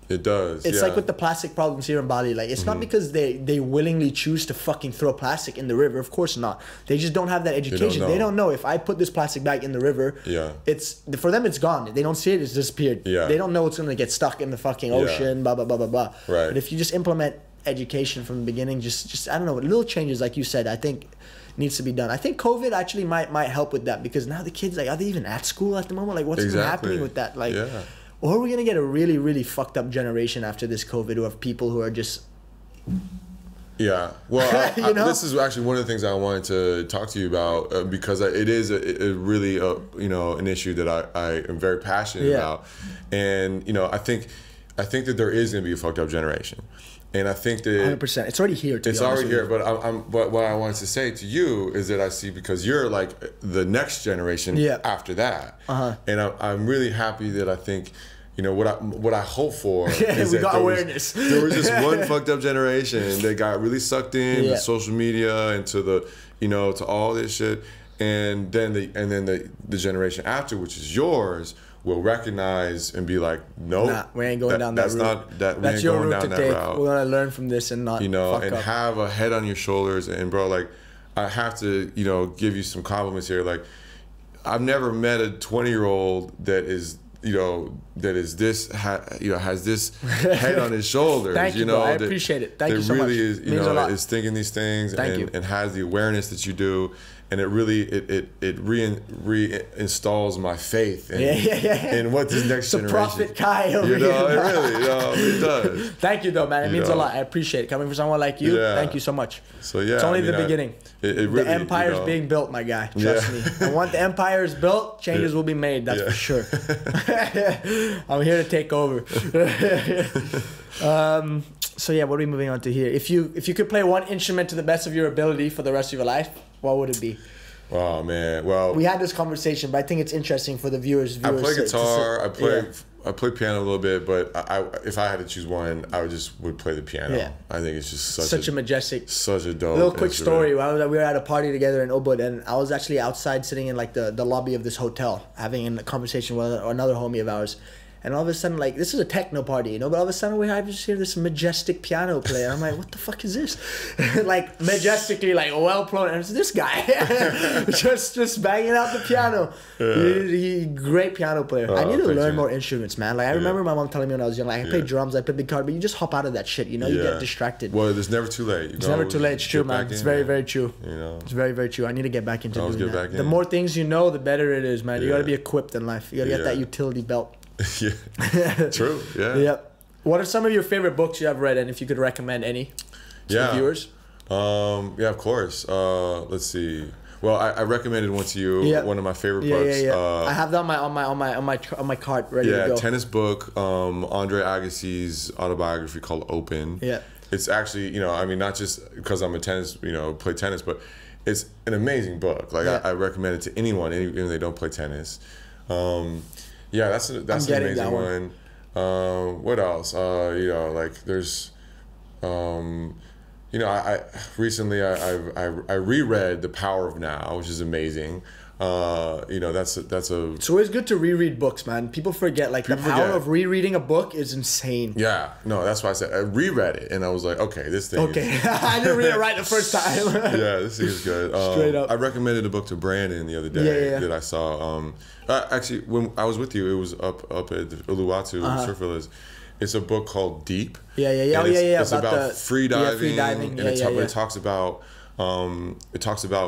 It does. It's like with the plastic problems here in Bali. It's not because they willingly choose to fucking throw plastic in the river. Of course not. They just don't have that education. They don't know if I put this plastic bag in the river, for them it's gone. They don't see it, it's disappeared. Yeah. They don't know it's gonna get stuck in the fucking ocean, blah blah blah blah blah. Right. But if you just implement education from the beginning, just I don't know, little changes like you said, I think needs to be done. I think COVID actually might help with that because now the kids are they even at school at the moment? What's happening with that? Or are we gonna get a really, really fucked up generation after this COVID who have people who are just well, this is actually one of the things I wanted to talk to you about because it is a really an issue that I am very passionate about, and I think that there is gonna be a fucked up generation. And I think that 100%. It's already here. It's already here, but But what I wanted to say to you is that I see because you're like the next generation after that, and I'm really happy that I think, what I hope for is that there was just one fucked up generation that got really sucked in to social media and to the to all this shit, and then the generation after, which is yours, will recognize and be like, nope, nah, we ain't going down that route. That's your route to take. We're gonna learn from this and not fuck and up. have a head on your shoulders. And bro, I have to, you know, give you some compliments here. Like, I've never met a 20-year-old that is, you know, that is this, has this head on his shoulders. Thank you, know, bro. I appreciate it. Thank you so really much. Is, you Means know, a lot. is thinking these things and has the awareness that you do. And it really, it reinstalls my faith in what this next generation. Prophet Kai over you know, here. It really, you know, it does. Thank you, though, man. It means a lot. I appreciate it. Coming from someone like you, thank you so much. So yeah, it's only the beginning. It really, the empire's being built, my guy. Trust me. And once the empire is built, changes will be made. That's for sure. I'm here to take over. So yeah, what are we moving on to here? If you could play one instrument to the best of your ability for the rest of your life, what would it be? Oh man, well, we had this conversation, but I think it's interesting for the viewers. I play guitar. I play piano a little bit, but if I had to choose one, I would play the piano. Yeah. I think it's just such a majestic, such a dope. Little quick story. We were at a party together in Ubud, and I was actually outside sitting in like the lobby of this hotel, having a conversation with another homie of ours. And all of a sudden, like, this is a techno party, you know, but all of a sudden I just hear this majestic piano player. I'm like, what the fuck is this? Like, majestically, like, well-played. And it's this guy. just banging out the piano. Yeah. Great piano player. I need to learn more instruments, man. Like, I remember my mom telling me when I was young, like, I play drums, I play the guitar, but you just hop out of that shit, you know? You get distracted. Well, it's never too late. It's never too late. It's true, man. It's very, very true. You know? It's very, very true. I need to get back into doing that. The more things you know, the better it is, man. You got to be equipped in life. You got to get that utility belt. Yeah, true. Yeah. Yep. What are some of your favorite books you have read, and if you could recommend any to the viewers? Yeah, of course. Let's see. Well, I recommended one to you. Yep. One of my favorite books. Yeah. I have that on my cart ready to go. Tennis book. Andre Agassi's autobiography called Open. Yeah. It's actually, you know, I mean, not just because I'm a tennis, you know, play tennis, but it's an amazing book. Like I recommend it to anyone, even if they don't play tennis. Yeah, that's an amazing one. What else? You know, like there's, you know, I recently I reread The Power of Now, which is amazing. You know, that's a. It's always good to reread books, man. People forget, like the power of rereading a book is insane. Yeah, no, that's why I said I reread it and I was like, okay, this thing. Okay, I didn't read it right the first time. Yeah, this thing is good. Straight up. I recommended a book to Brandon the other day that I saw. Actually, when I was with you, it was up at the Uluwatu Surf Villas. It's a book called Deep. Yeah. It's about free diving. And it talks about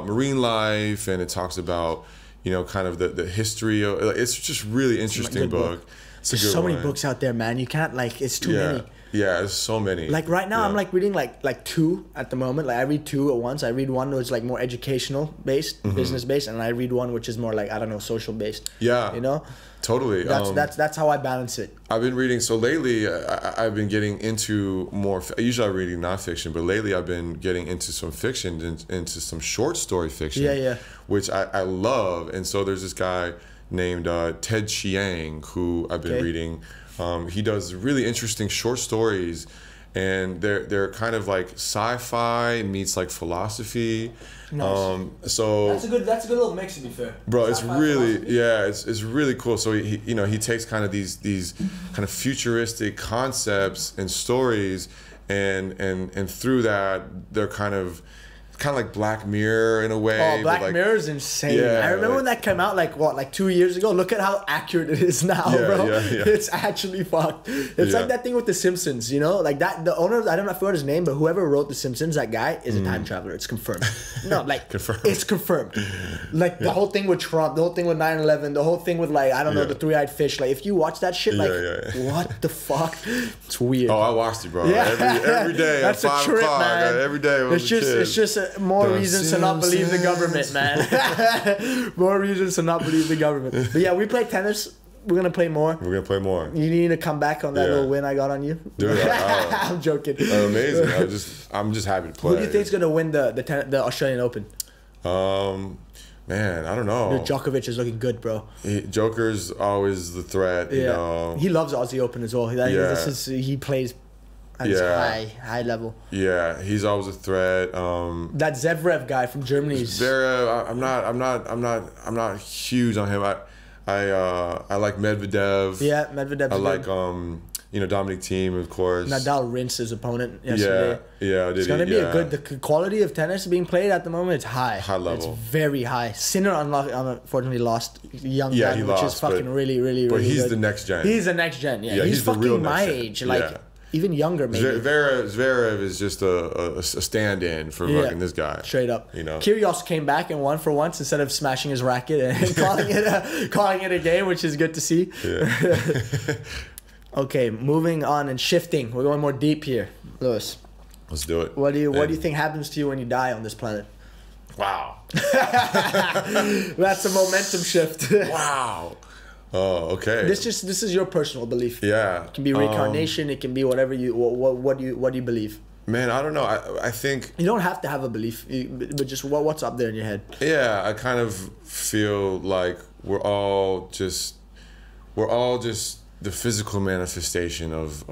marine life, and it talks about, you know, kind of the history of. It's just really interesting book. There's so many books out there, man. You can't, like, it's too many. Yeah, there's so many. Like right now, I'm like reading like two at the moment. Like I read two at once. I read one which is like more educational based, business based, and I read one which is more like, I don't know, social based. Yeah, you know. Totally. That's how I balance it. I've been reading. So lately, I've been getting into more. Usually, I'm reading nonfiction, but lately, I've been getting into some fiction, into some short story fiction. Yeah. Which I love. And so there's this guy named Ted Chiang who I've been reading. He does really interesting short stories, and they're kind of like sci-fi meets like philosophy. Nice. So that's a good little mix, to be fair. Bro, it's really it's really cool. So he takes kind of these kind of futuristic concepts and stories, and through that they're kind of like Black Mirror in a way. Oh, Black Mirror is insane. Yeah, I remember when that came out, like 2 years ago. Look at how accurate it is now, bro. Yeah. It's actually fucked. It's like that thing with The Simpsons, you know? Like that, the owner, I don't know if I forgot his name, but whoever wrote The Simpsons, that guy is a time traveler. It's confirmed. No, like, confirmed. It's confirmed. Like the whole thing with Trump, the whole thing with 9/11, the whole thing with, like, I don't know, the three-eyed fish. Like, if you watch that shit, like, what the fuck? It's weird. Oh, I watched it, bro. Yeah. Every day at 5 o'clock. Every day. It's just more reasons to not believe the government, man. More reasons to not believe the government. But yeah, we play tennis. We're gonna play more. We're gonna play more. You need to come back on that little win I got on you. Dude, I'm joking. Amazing. I'm just happy to play. Who do you think's gonna win the Australian Open? Man, I don't know. Dude, Djokovic is looking good, bro. Joker's always the threat. You know. He loves Aussie Open as well. He plays at his high level. Yeah, he's always a threat. That Zverev guy from Germany. Zverev, I'm not huge on him. I like Medvedev. Yeah, Medvedev. I like Dominic Thiem, of course. Nadal rinsed his opponent yesterday. Yeah. It's going to be a good... The quality of tennis being played at the moment, it's high. High level. It's very high. Sinner, unfortunately, lost young he man, which lost, is fucking really, really, but really he's good. the next gen. He's the next gen, he's the real fucking my next gen. age. Like, even younger, maybe. Zverev is just a stand-in for fucking this guy. Straight up. Kyrgios came back and won for once instead of smashing his racket and calling it a game, which is good to see. Yeah. Okay, moving on and shifting. We're going more deep here, Lewis. Let's do it. What do you think happens to you when you die on this planet? Wow. That's a momentum shift. Wow. Oh, okay. This is your personal belief. Yeah. It can be reincarnation. It can be whatever you. What do you believe? Man, I don't know. I think you don't have to have a belief, but just what's up there in your head. Yeah, I kind of feel like we're all just the physical manifestation of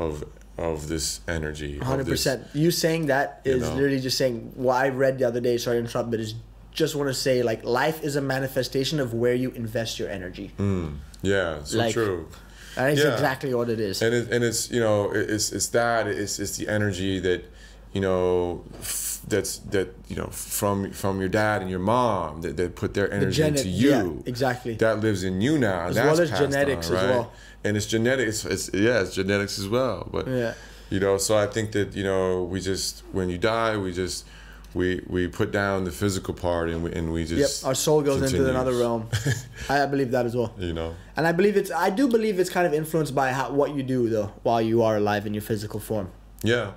this energy. 100%. You saying that is literally just saying what I read the other day. Sorry to interrupt, but is just want to say like life is a manifestation of where you invest your energy. Yeah, so true. That is exactly what it is. And it's it's the energy that from your dad and your mom that put their energy into you. Yeah, exactly. That lives in you now. As well as genetics as well. And it's genetics. It's genetics as well. But so I think that we just when you die we put down the physical part and we just our soul goes into another realm. I believe that as well. And I do believe it's kind of influenced by what you do though while you are alive in your physical form. Yeah.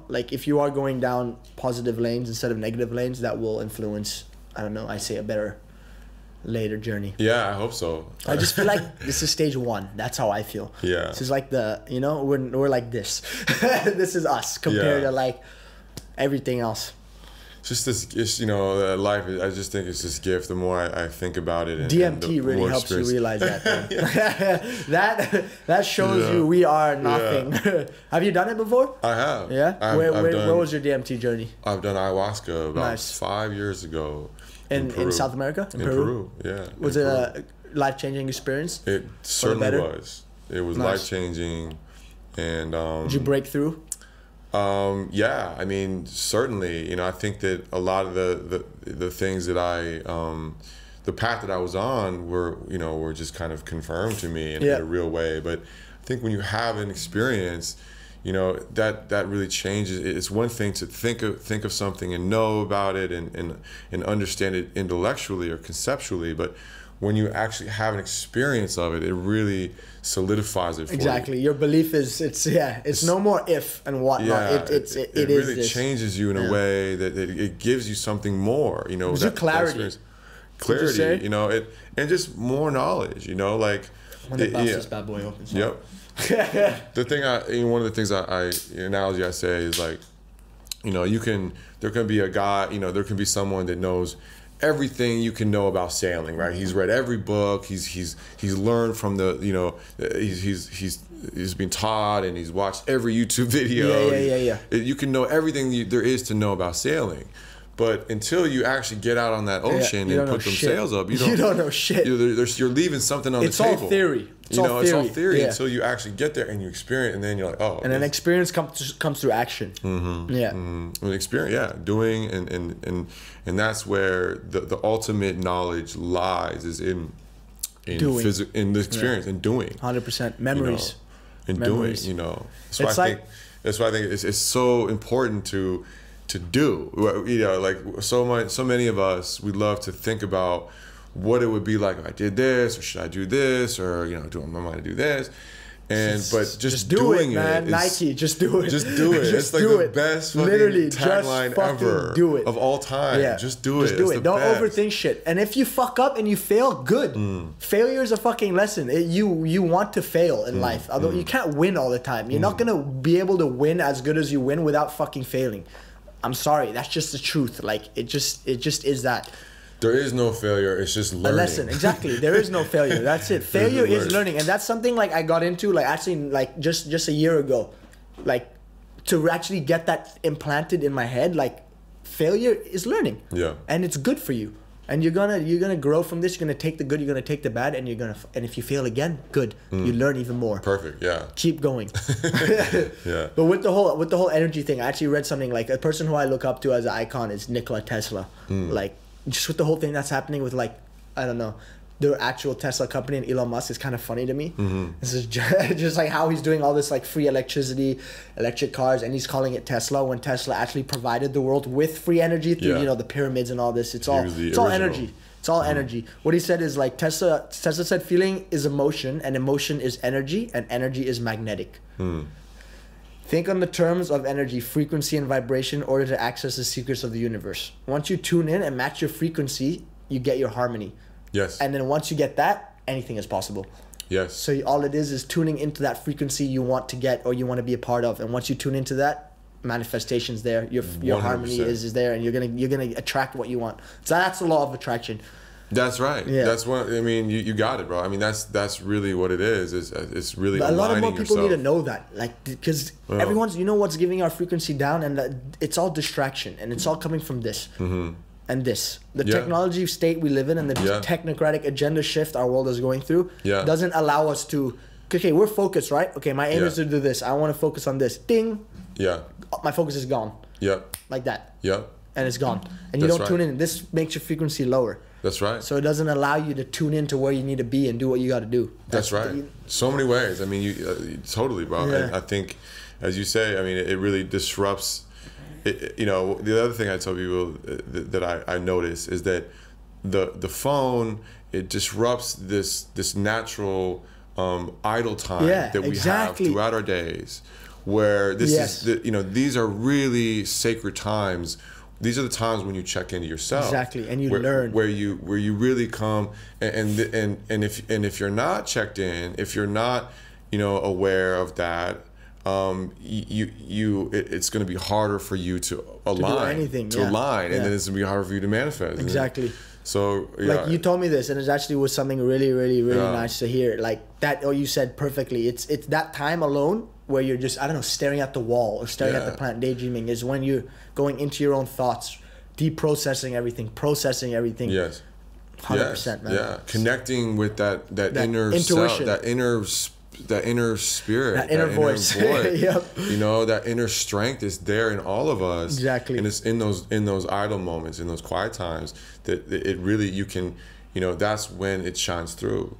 Like if you are going down positive lanes instead of negative lanes, that will influence, I don't know, I say a better later journey. Yeah, I hope so. I just feel like this is stage 1. That's how I feel. Yeah. This is like we're like this. This is us compared to like everything else. Life. I just think it's this gift. The more I think about it, DMT really helps you realize that. that shows you we are nothing. Have you done it before? I have. Yeah. Where was your DMT journey? I've done ayahuasca about 5 years ago. In South America? In Peru? Yeah. Was it a life-changing experience? It certainly was. It was life-changing, and did you break through? Yeah, I mean, certainly, I think that a lot of the things that the path that I was on were just kind of confirmed to me in a real way. But I think when you have an experience, that really changes. It's one thing to think of something and know about it and understand it intellectually or conceptually, but when you actually have an experience of it, it really solidifies it for you. Exactly. Your belief is it's no more if and whatnot. It really changes you in a way that it gives you something more. Gives you clarity. Clarity. And just more knowledge. Like when they bust this bad boy open. Yep. One of the things analogy I say is like, there can be a guy, there can be someone that knows everything you can know about sailing, right? He's read every book. He's learned from he's been taught and he's watched every YouTube video. Yeah. You can know everything there is to know about sailing, but until you actually get out on that ocean and put them sails up, you don't know shit. You're leaving something on the table. It's all theory. It's all theory until you actually get there and you experience, and then you're like, oh. And then experience comes through action. Experience, doing and that's where the ultimate knowledge lies, is in doing. In the experience and doing. 100% memories. Doing. That's why I think it's so important to do. Like so many of us, we love to think about what it would be like if I did this, or should I do this, or am I going to do this? But just doing it, man. Nike, just do it. Just do it. It's like the best fucking tagline ever of all time. Yeah. Just do it. Just do it. Don't overthink shit. And if you fuck up and you fail, good. Failure is a fucking lesson. You want to fail in life. Although you can't win all the time. You're not gonna be able to win as good as you win without fucking failing. I'm sorry. That's just the truth. Like it just is that. There is no failure. It's just learning. A lesson, exactly. There is no failure. That's it. Failure is learning, and that's something like I got into just a year ago, like to actually get that implanted in my head. Like failure is learning. Yeah. And it's good for you. And you're gonna grow from this. You're gonna take the good. You're gonna take the bad, and and if you fail again, good. You learn even more. Perfect. Yeah. Keep going. Yeah. But with the whole energy thing, I actually read something like a person who I look up to as an icon is Nikola Tesla. Like just with the whole thing that's happening with like, I don't know, the actual Tesla company and Elon Musk is kind of funny to me. This is just like how he's doing all this like free electricity, electric cars, and he's calling it Tesla when Tesla actually provided the world with free energy through the pyramids and all this. It's all energy. It's all energy. What he said is like Tesla said feeling is emotion, and emotion is energy, and energy is magnetic. Think on the terms of energy, frequency and vibration in order to access the secrets of the universe. Once you tune in and match your frequency, you get your harmony. Yes. And then once you get that, anything is possible. Yes. So all it is tuning into that frequency you want to get or you want to be a part of. And once you tune into that, manifestation's there. Your harmony is there, and you're gonna attract what you want. So that's the law of attraction. That's right. Yeah. That's what I mean. You got it, bro. I mean, that's really what it is. It's really but a lot of more aligning people yourself. need to know that, like, because everyone's, what's giving our frequency down, and it's all distraction, and it's all coming from this. And this, the technology state we live in, and the technocratic agenda shift our world is going through, doesn't allow us to. Okay, we're focused, right? Okay, my aim is to do this. I want to focus on this. Ding. Yeah. My focus is gone. Yep. Like that. Yep. And it's gone. And you don't tune in. This makes your frequency lower. That's right. So it doesn't allow you to tune into where you need to be and do what you got to do. That's right. So many ways. I mean, you totally, bro. Yeah. I think, as you say, I mean, it really disrupts. The other thing I tell people that I notice is that the phone, it disrupts this natural idle time that we have throughout our days, where this is these are really sacred times. These are the times when you check into yourself. Exactly, and you learn where you really come and if you're not checked in, if you're not aware of that, it's going to be harder for you to align, and then it's going to be harder for you to manifest. Exactly. So like you told me this, and it actually was something really, really, really nice to hear. Like that, you said perfectly. It's that time alone where you're just, I don't know, staring at the wall or staring at the planet, daydreaming, is when you're going into your own thoughts, processing everything. Yes. 100%, man. Yeah. Connecting with that inner intuition, self, that inner spirit, that inner voice. Yep. That inner strength is there in all of us. Exactly. And it's in those idle moments, in those quiet times, that it really, you can, that's when it shines through.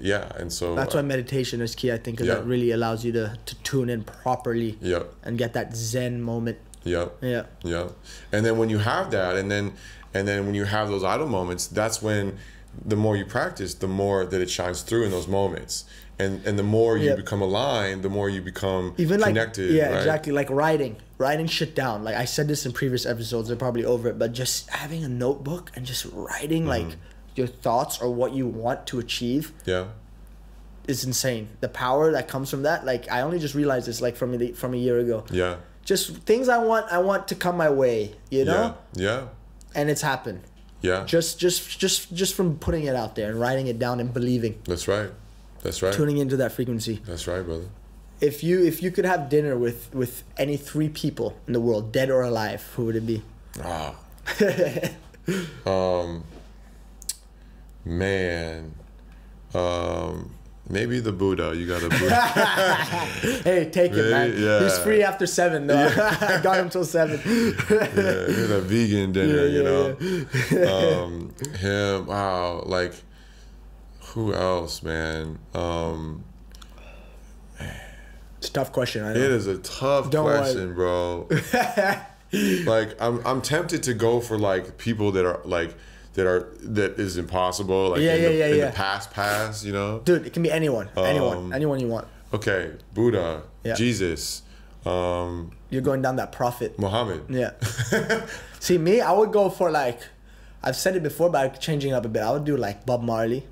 And so that's why meditation is key, I think, because that really allows you to tune in properly and get that Zen moment. Yeah. And then when you have that, and then when you have those idle moments, that's when the more you practice, the more that it shines through in those moments. And the more you become aligned, the more you become connected. Right? Exactly. Like writing shit down. Like I said this in previous episodes, they're probably over it, but just having a notebook and just writing like your thoughts or what you want to achieve is insane. The power that comes from that, like I only just realized this like from a year ago. Just things I want to come my way, and it's happened. Just from putting it out there and writing it down and believing. That's right. Tuning into that frequency. That's right, brother. If you could have dinner with any 3 people in the world, dead or alive, who would it be? Man, maybe the Buddha. You got a Buddha. Hey, take it, man. Yeah. He's free after 7, though. I got him till 7. He's a vegan dinner, Him. Wow. Like, who else, man? It's a tough question. I know. It is a tough question, bro. Like, I'm tempted to go for like people that are like. That is impossible, like in the past, Dude, it can be anyone you want. Okay, Buddha, Jesus. You're going down that prophet. Muhammad. Yeah. See, me, I would go for like, I've said it before, but I'm changing it up a bit. I would do like Bob Marley.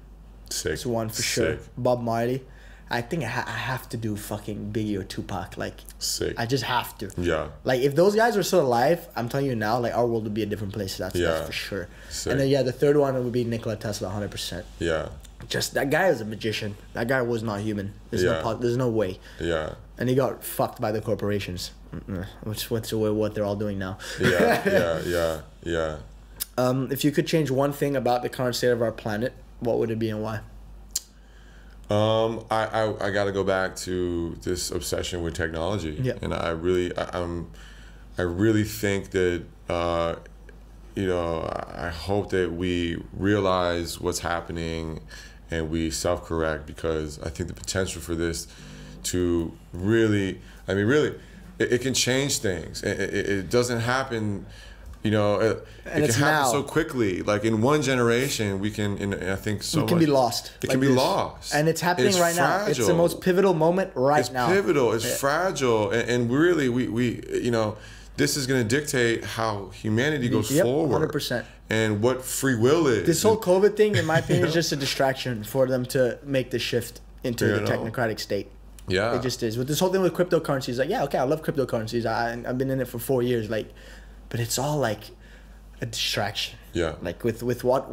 Sick. It's one for sure. Bob Marley. I think I have to do fucking Biggie or Tupac. Like, sick. I just have to. Yeah. Like, if those guys were still alive, I'm telling you now, like, our world would be a different place. That's for sure. Sick. And then, the third one would be Nikola Tesla, 100%. Yeah. Just, that guy is a magician. That guy was not human. There's no way. Yeah. And he got fucked by the corporations, which what they're all doing now. Yeah. If you could change one thing about the current state of our planet, what would it be and why? I got to go back to this obsession with technology, and I really think that I hope that we realize what's happening and we self-correct, because I think the potential for this to really, it can change things. It doesn't happen. It can happen so quickly. Like in one generation, we can. I think so. It can be lost. It can be lost, and it's happening right now. It's the most pivotal moment right now. It's pivotal. It's fragile, and really, we this is going to dictate how humanity goes forward. 100%. And what free will is. This whole COVID thing, in my opinion, is just a distraction for them to make the shift into the technocratic state. Yeah, it just is. With this whole thing with cryptocurrencies, like, yeah, okay, I love cryptocurrencies. I've been in it for 4 years, like. But it's all like a distraction. Yeah. Like with what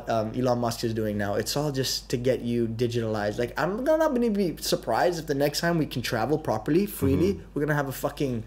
Elon Musk is doing now, it's all just to get you digitalized. Like I'm not gonna be surprised if the next time we can travel properly, freely, we're gonna have a fucking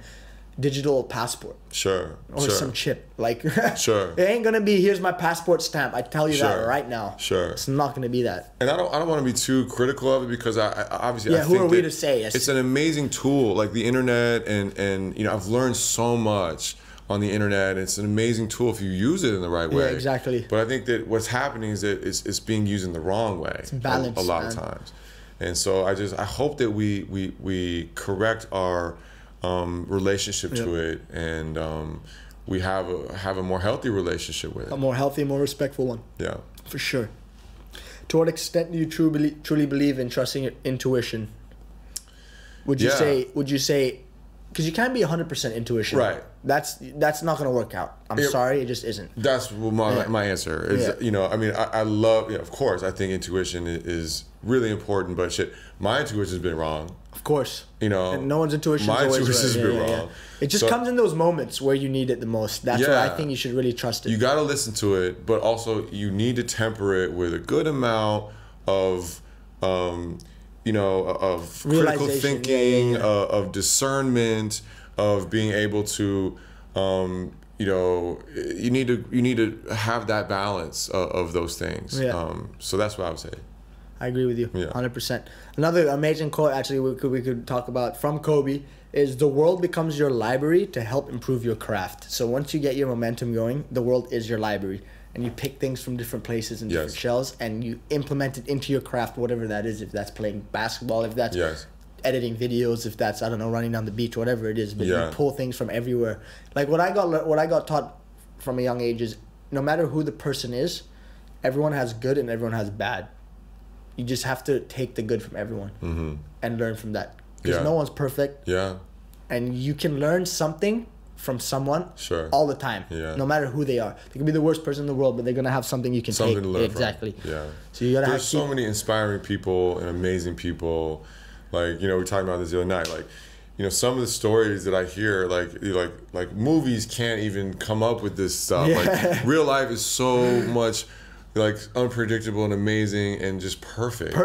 digital passport. Sure. Or some chip. Like sure. It ain't gonna be here's my passport stamp. I tell you that right now. Sure. It's not gonna be that. And I don't want to be too critical of it, because I obviously I who think are we to say? It's an amazing tool, like the internet, and I've learned so much on the internet. It's an amazing tool if you use it in the right way. Yeah, exactly. But I think that what's happening is that it's being used in the wrong way. It's balanced, a lot of times. And so I hope that we correct our relationship to it, and we have a more healthy relationship with it. A more healthy, more respectful one. Yeah. For sure. To what extent do you truly believe in trusting your intuition? Would you say because you can't be 100% intuition. Right. That's not going to work out. I'm sorry, it just isn't. That's my answer. Is, I love, of course, I think intuition is really important, but shit, my intuition's been wrong. Of course. And no one's intuition my is always intuition's been wrong. It just comes in those moments where you need it the most. That's where I think you should really trust it. You got to listen to it, but also you need to temper it with a good amount of of critical thinking, of discernment, of being able to, you need to have that balance of those things. Yeah. So that's what I would say. I agree with you, 100%. Another amazing quote, actually, we could talk about from Kobe is, the world becomes your library to help improve your craft. So once you get your momentum going, the world is your library. And you pick things from different places and different shells, and you implement it into your craft, whatever that is. If that's playing basketball, if that's editing videos, if that's, I don't know, running down the beach, whatever it is. But you pull things from everywhere. Like what I got taught from a young age is, no matter who the person is, everyone has good and everyone has bad. You just have to take the good from everyone and learn from that, because no one's perfect. Yeah. And you can learn something from someone all the time, no matter who they are. They can be the worst person in the world, but they're gonna have something you can take. To learn exactly. From. Yeah. So you gotta There's so many inspiring people and amazing people. Like, we were talking about this the other night. Like, some of the stories that I hear, like movies can't even come up with this stuff. Yeah. Like real life is so much like unpredictable and amazing and just perfect.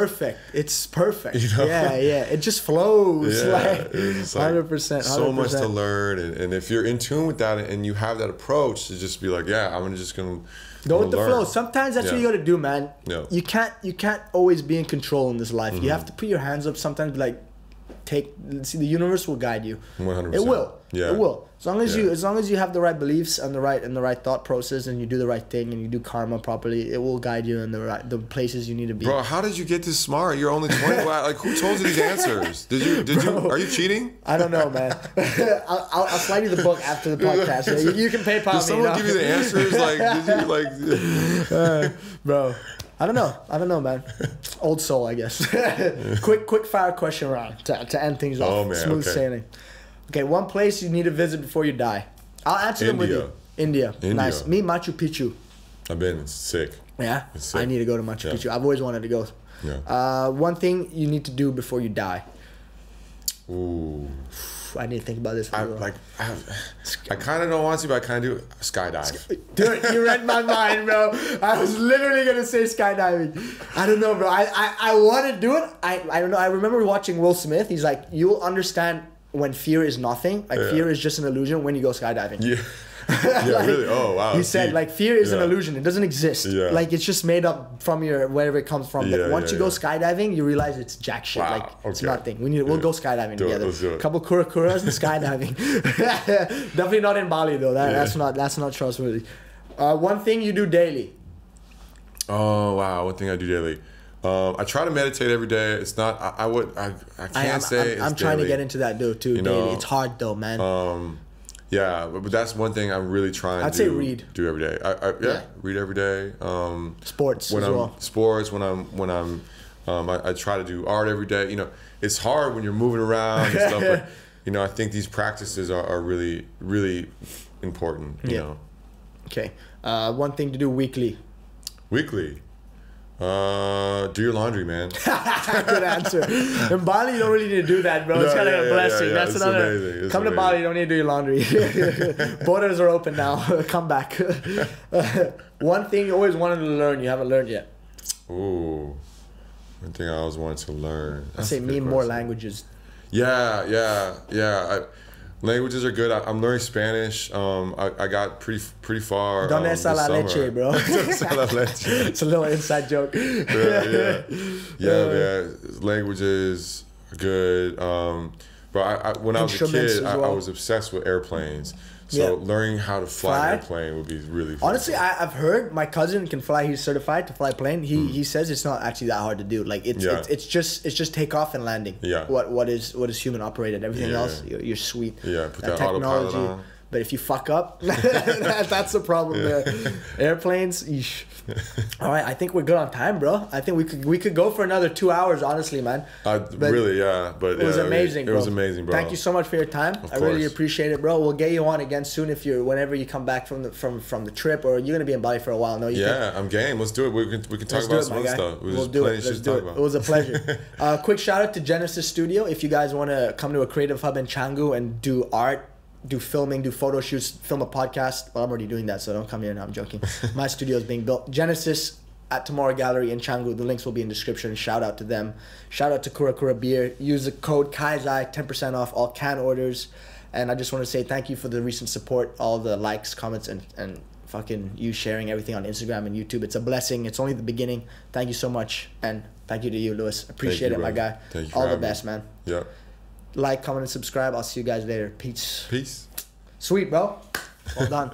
It's perfect. Yeah. It just flows. It's like 100%. So much to learn, and if you're in tune with that and you have that approach to just be like, I'm just gonna go with the flow. Sometimes that's what you gotta do, man. You can't always be in control in this life. You have to put your hands up sometimes, like see, the universe will guide you. 100%. It will. It will. As long as you have the right beliefs and the right thought process, and you do the right thing and you do karma properly, it will guide you in the places you need to be. Bro, how did you get this smart? You're only 20. Like, who told you these answers? Did you? Are you cheating? I don't know, man. I'll slide you the book after the podcast. You can PayPal me. Did someone give you the answers? Like, did you bro? I don't know, man. Old soul, I guess. quick fire question round to end things off. Oh man, smooth sailing. Okay, one place you need to visit before you die. I'll answer them with you. India. Nice. Me, Machu Picchu. I've been. It's sick. Yeah? It's sick. I need to go to Machu Picchu. I've always wanted to go. Yeah. One thing you need to do before you die. Ooh. I need to think about this. I kind of don't want to, but I kind of do. Skydive. Dude, you read my mind, bro. I was literally gonna say skydiving. I don't know, bro. I want to do it. I don't know. I remember watching Will Smith. He's like, you'll understand when fear is nothing. Like fear is just an illusion when you go skydiving. Yeah. Yeah, really? Oh, wow. He said, like, fear is an illusion. It doesn't exist. Yeah. Like, it's just made up from your, wherever it comes from. But once you go skydiving, you realize it's jack shit. Wow. Like, it's nothing. We'll go skydiving together. Let's do it. Couple Kuras and skydiving. Definitely not in Bali, though. That's not trustworthy. One thing you do daily. Oh, wow. One thing I do daily. I try to meditate every day. It's not. I can't say. I'm trying to get into that too. You know, daily. It's hard though, man. Yeah, but that's one thing I'm really trying. I'd say read. Do every day. Read every day. Sports when as I'm well. Sports when I'm I try to do art every day. You know, it's hard when you're moving around and stuff. But you know, I think these practices are really really important. You know. Okay. One thing to do weekly. Weekly. Do your laundry, man. Good answer. In Bali, you don't really need to do that, bro. It's kind of a blessing. That's it's another. Amazing. Come to Bali, you don't need to do your laundry. Borders are open now. Come back. One thing you always wanted to learn, you haven't learned yet. Ooh, one thing I always wanted to learn. I say more languages. Yeah. Languages are good. I'm learning Spanish. I got pretty far. Donde está la leche, bro? Donde está la leche? It's a little inside joke. Yeah. Languages are good. But when I was a kid, I was obsessed with airplanes. So learning how to fly an airplane would be really fun. Honestly, I've heard my cousin can fly. He's certified to fly a plane. He says it's not actually that hard to do. Like it's just takeoff and landing. Yeah. What is human operated. Everything else you're sweet. Yeah. Put that autopilot on. But if you fuck up, that's the problem there. Airplanes, eesh. All right, I think we're good on time, bro. I think we could go for another 2 hours, honestly, man. Really, yeah. But it was amazing, bro. It was amazing, bro. Thank you so much for your time. I really appreciate it, bro. We'll get you on again soon whenever you come back from the trip, or you're gonna be in Bali for a while. No, I'm game. Let's do it. We can talk about some other stuff. We'll do it. Let's do it. It was a pleasure. Quick shout out to Genesis Studio. If you guys want to come to a creative hub in Canggu and do art, do filming, do photo shoots, film a podcast. Well, I'm already doing that, so don't come here now. I'm joking. My studio is being built. Genesis at Tomorrow Gallery in Canggu. The links will be in the description. Shout out to them. Shout out to Kura Beer. Use the code KAIZAI, 10% off all can orders. And I just want to say thank you for the recent support, all the likes, comments, and fucking you sharing everything on Instagram and YouTube. It's a blessing. It's only the beginning. Thank you so much. And thank you to you, Lewis. Appreciate it, my guy. Thank you. All the best, man. Yeah. Like, comment, and subscribe. I'll see you guys later. Peace. Peace. Sweet, bro. Well done.